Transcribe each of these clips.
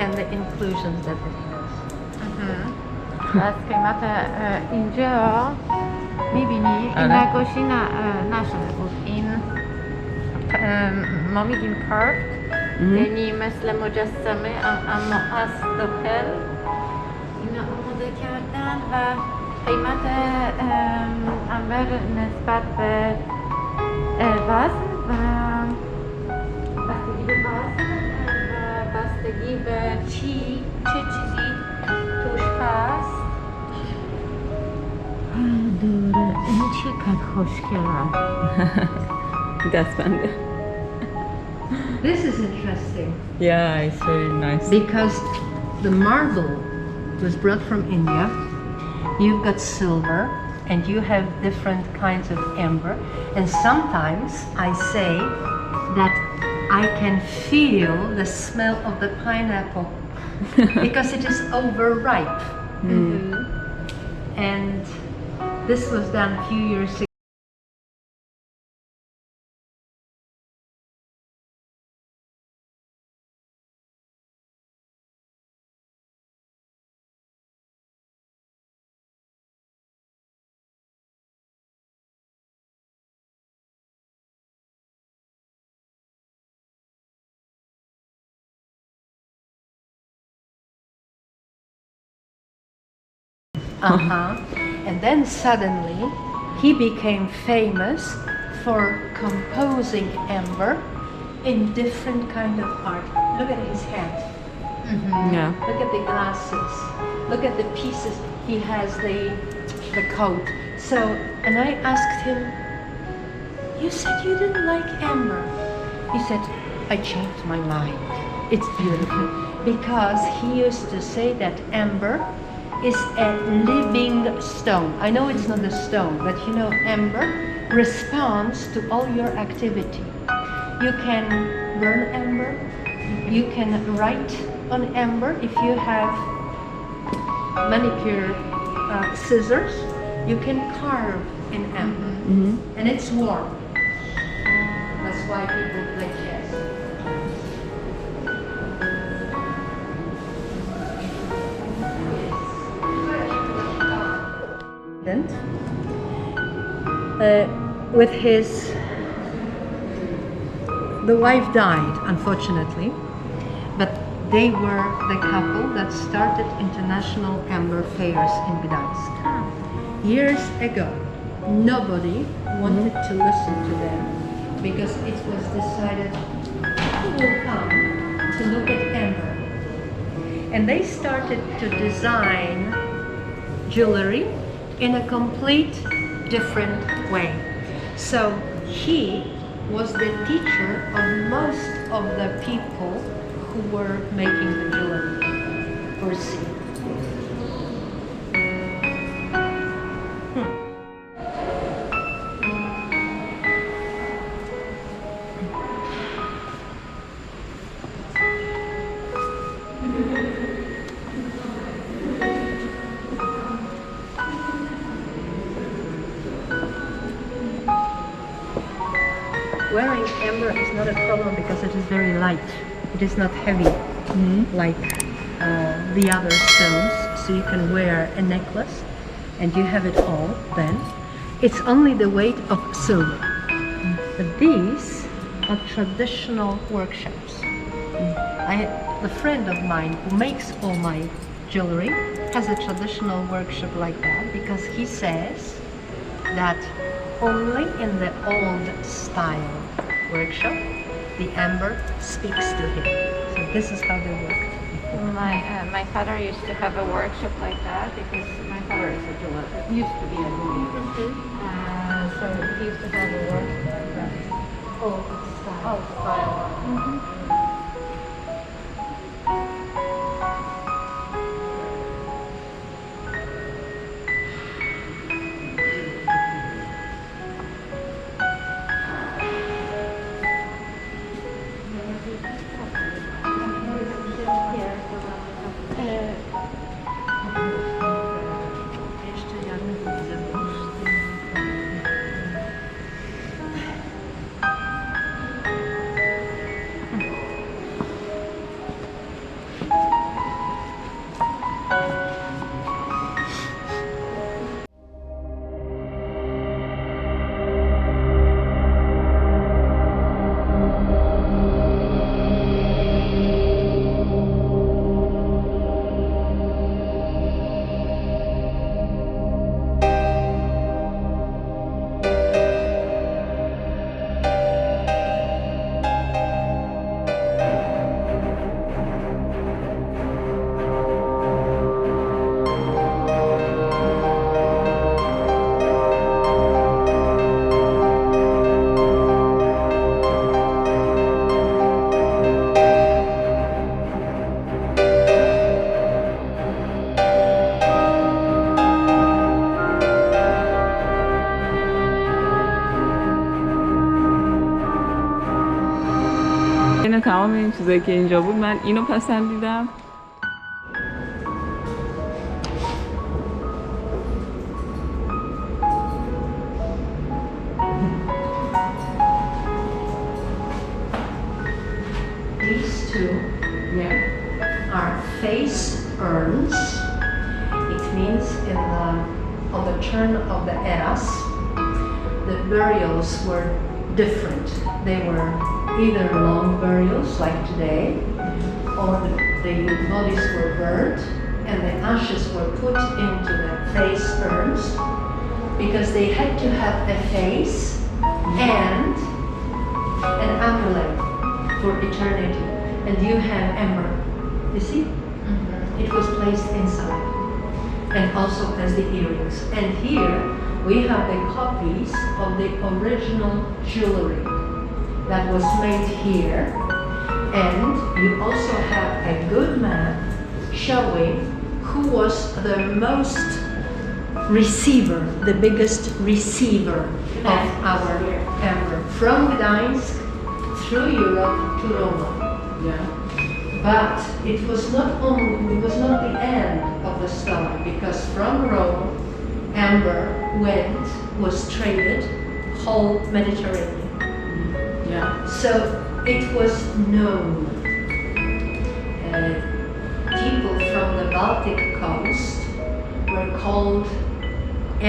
and the inclusions that it has. Teraz máte اینجا میبینی اینا گوشینا نشده بود این ما میگیم کارت یعنی مثل مجسمه اما از داخل اینا آماده کردن و قیمت انبر نسبت به وزن و بستگی به وزن و بستگی به چه چیزی توش هست دوره این چقدر خوشگله دستبنده. This is interesting. Yeah, it's very nice. Because the marble was brought from India. You've got silver and you have different kinds of amber. And sometimes I say that I can feel the smell of the pineapple because it is overripe. And this was done a few years ago. And then suddenly he became famous for composing amber in different kind of art. Look at his hat. Yeah. Look at the glasses. Look at the pieces. He has the coat. So, and I asked him, you said you didn't like amber. He said, I changed my mind. It's beautiful. Because he used to say that amber is a living stone. I know it's not a stone, but you know, amber responds to all your activity. You can burn amber, you can write on amber. If you have manicure scissors, you can carve in amber. And it's warm. That's why people play chess. With the wife died, unfortunately, but they were the couple that started international amber fairs in Gdansk. Years ago, nobody wanted to listen to them because it was decided who will come to look at amber. And they started to design jewelry in a complete different way. So he was the teacher of most of the people who were making the jewelry for sea. Wearing amber is not a problem because it is very light. It is not heavy like the other stones. So you can wear a necklace and you have it all then. It's only the weight of silver. But these are traditional workshops. A friend of mine who makes all my jewelry has a traditional workshop like that because he says that only in the old style workshop the amber speaks to him. So this is how they work. My father used to have a workshop like that because my father is a jeweler. Used to be a jeweler. So he used to have a workshop like that. Old style. تمام این چیزایی که اینجا بود من اینو پسندیدم. These two Yeah. are face urns. It means on the turn of the eras, the burials were different. They were either long burials like today, or the bodies were burnt and the ashes were put into the face urns because they had to have a face and an amulet for eternity. And you have ember. You see? It was placed inside. And also as the earrings. And here we have the copies of the original jewelry that was made here. And you also have a good map showing who was the most receiver, the biggest receiver of our ember from Gdansk through Europe to Roma. Yeah. But it was not the end of the story, because from Rome, amber was traded whole Mediterranean. Yeah. So it was known. People from the Baltic coast were called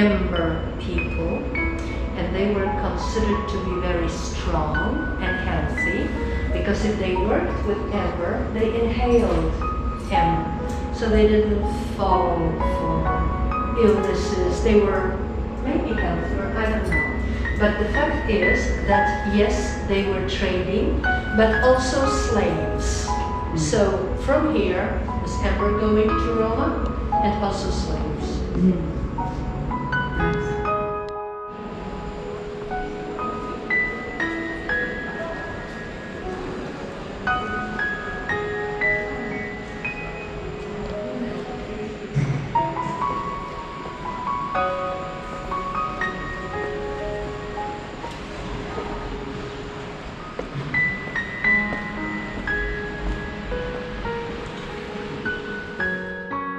ember people, and they were considered to be very strong and healthy, because if they worked with ember, they inhaled ember, so they didn't fall for illnesses. They were maybe healthier, I don't know. But the fact is that yes, they were trading, but also slaves. So from here was ember going to Roma, and also slaves.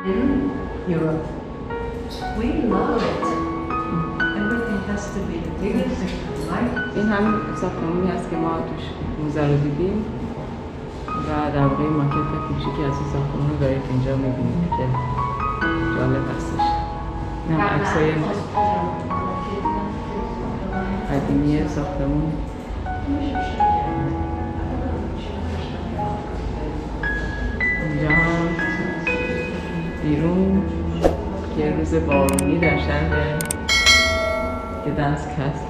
In Europe, we love it. Everything has to be the biggest, right? این هم ساختمونی هست که ما توش موزه رو دیدیم و در واقع ماکت کوچیکی از این ساختمون رو دارید اینجا میبینید که جالب هستش. این هم عکسای قدیمی ساختمون. اینجا هم بیرون یه روز بارونی در شهر گدنسک هست.